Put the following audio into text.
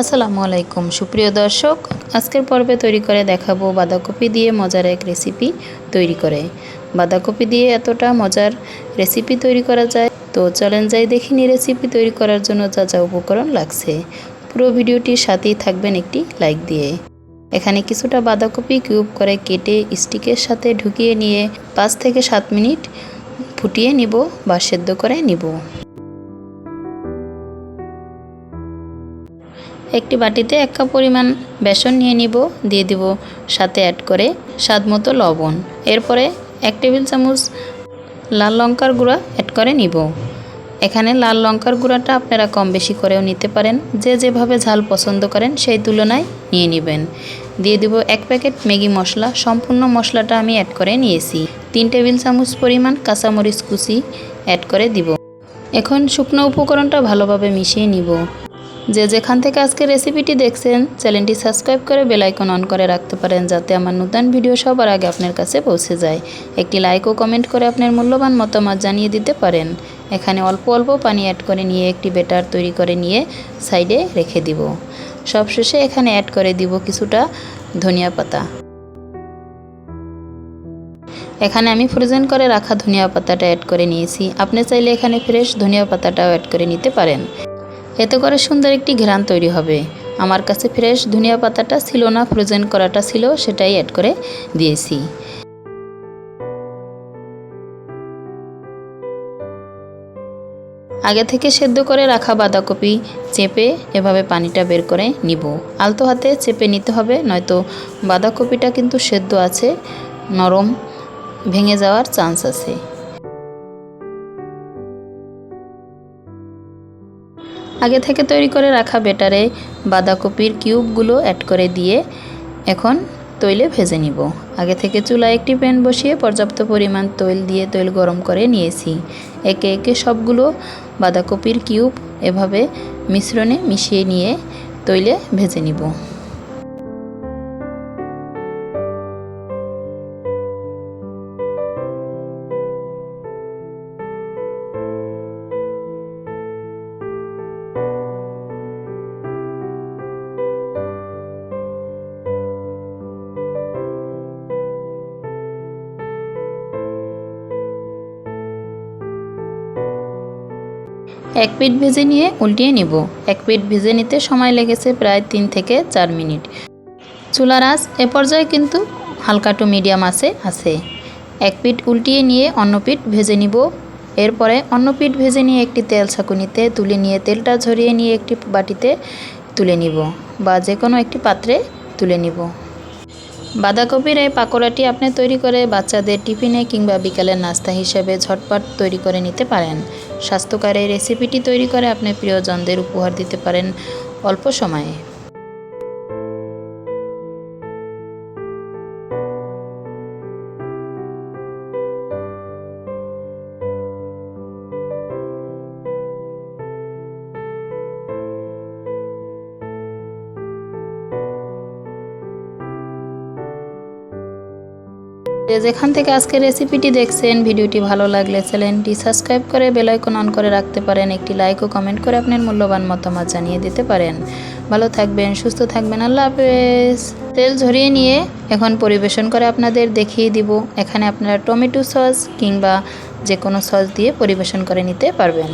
আসসালামু আলাইকুম সুপ্রিয় দর্শক, আজকের পর্বে তৈরি করে দেখাবো বাঁধাকপি দিয়ে মজার এক রেসিপি তৈরি করে। বাঁধাকপি দিয়ে এতটা মজার রেসিপি তৈরি করা যায়, তো চলেন যাই দেখিনি রেসিপি তৈরি করার জন্য যা যা উপকরণ লাগছে। পুরো ভিডিওটির সাথেই থাকবেন একটি লাইক দিয়ে। এখানে কিছুটা বাঁধাকপি কিউব করে কেটে স্টিকের সাথে ঢুকিয়ে নিয়ে 5 থেকে 7 মিনিট ফুটিয়ে নিব বা সেদ্ধ করে নিব। একটি বাটিতে 1 কাপ পরিমাণ বেসন নিয়ে নিব, দিয়ে দিব সাথে অ্যাড করে স্বাদ মতো লবণ। এরপরে 1 টেবিল চামচ লাল লঙ্কার গুঁড়া অ্যাড করে নিব। এখানে লাল লঙ্কার গুঁড়াটা আপনারা কম বেশি করেও নিতে পারেন, যে যেভাবে ঝাল পছন্দ করেন সেই তুলনায় নিয়ে নেবেন। দিয়ে দিব 1 প্যাকেট ম্যাগি মশলা, সম্পূর্ণ মশলাটা আমি অ্যাড করে নিয়েছি। 3 টেবিল চামচ পরিমাণ কাঁচামরিচ কুচি অ্যাড করে দিব। এখন শুকনো উপকরণটা ভালোভাবে মিশিয়ে নিব। যে যেখান থেকে আজকে রেসিপিটি দেখছেন, চ্যানেলটি সাবস্ক্রাইব করে বেল আইকন অন করে রাখতে পারেন, যাতে আমার নতুন ভিডিও সবার আগে আপনার কাছে পৌঁছে যায়। একটি লাইক ও কমেন্ট করে আপনার মূল্যবান মতামত জানিয়ে দিতে পারেন। এখানে অল্প অল্প পানি অ্যাড করে নিয়ে একটি ব্যাটার তৈরি করে নিয়ে সাইডে রেখে দিব। সবশেষে এখানে অ্যাড করে দিব কিছুটা ধনিয়া পাতা। এখানে আমি ফ্রোজেন করে রাখা ধনিয়া পাতাটা অ্যাড করে নিয়েছি। আপনি চাইলে এখানে ফ্রেশ ধনিয়া পাতাটাও অ্যাড করে নিতে পারেন, এতে করে সুন্দর একটি ঘ্রাণ তৈরি হবে। আমার কাছে ফ্রেশ ধনিয়া পাতাটা ছিল না, ফ্রোজেন করাটা ছিল, সেটাই অ্যাড করে দিয়েছি। আগে থেকে সেদ্ধ করে রাখা বাঁধাকপি চেপে এভাবে পানিটা বের করে নিব। আলতো হাতে চেপে নিতে হবে, নয়তো বাঁধাকপিটা কিন্তু সেদ্ধ আছে, নরম ভেঙে যাওয়ার চান্স আছে। আগে থেকে তৈরি করে রাখা ব্যাটারে বাঁধাকপির কিউবগুলো অ্যাড করে দিয়ে এখন তৈলে ভেজে নিব। আগে থেকে চুলায় একটি প্যান বসিয়ে পর্যাপ্ত পরিমাণ তৈল দিয়ে তৈল গরম করে নিয়েছি। একে একে সবগুলো বাঁধাকপির কিউব এভাবে মিশ্রণে মিশিয়ে নিয়ে তৈলে ভেজে নিব। এক পিঠ ভেজে নিয়ে উল্টিয়ে নিব। এক পিঠ ভেজে নিতে সময় লেগেছে প্রায় 3 থেকে 4 মিনিট। চুলার আঁচ এ পর্যায়ে কিন্তু হালকা টু মিডিয়াম আছে। এক পিঠ উল্টিয়ে নিয়ে অন্য পিঠ ভেজে নিব। এরপরে অন্য পিঠ ভেজে নিয়ে একটি তেল ছাঁকুনিতে তুলে নিয়ে তেলটা ঝরিয়ে নিয়ে একটি বাটিতে তুলে নিব বা যে কোনো একটি পাত্রে তুলে নিব। বাঁধাকপির এই পাকোড়াটি আপনি তৈরি করে বাচ্চাদের টিফিনে কিংবা বিকালের নাস্তা হিসেবে ঝটপট তৈরি করে নিতে পারেন। স্বাস্থ্যকর এই রেসিপিটি তৈরি করে আপনি প্রিয়জনদের উপহার দিতে পারেন অল্প সময়ে। যেখান থেকে আজকের রেসিপিটি দেখছেন, ভিডিওটি ভালো লাগলে চ্যানেলটি সাবস্ক্রাইব করে বেল আইকন অন করে রাখতে পারেন। একটি লাইক ও কমেন্ট করে আপনার মূল্যবান মতামত জানিয়ে দিতে পারেন। ভালো থাকবেন, সুস্থ থাকবেন, আল্লাহ হাফেজ। তেল ঝরিয়ে নিয়ে এখন পরিবেশন করে আপনাদের দেখিয়ে দিব। এখানে আপনারা টমেটো সস কিংবা যে কোনো সস দিয়ে পরিবেশন করে নিতে পারবেন।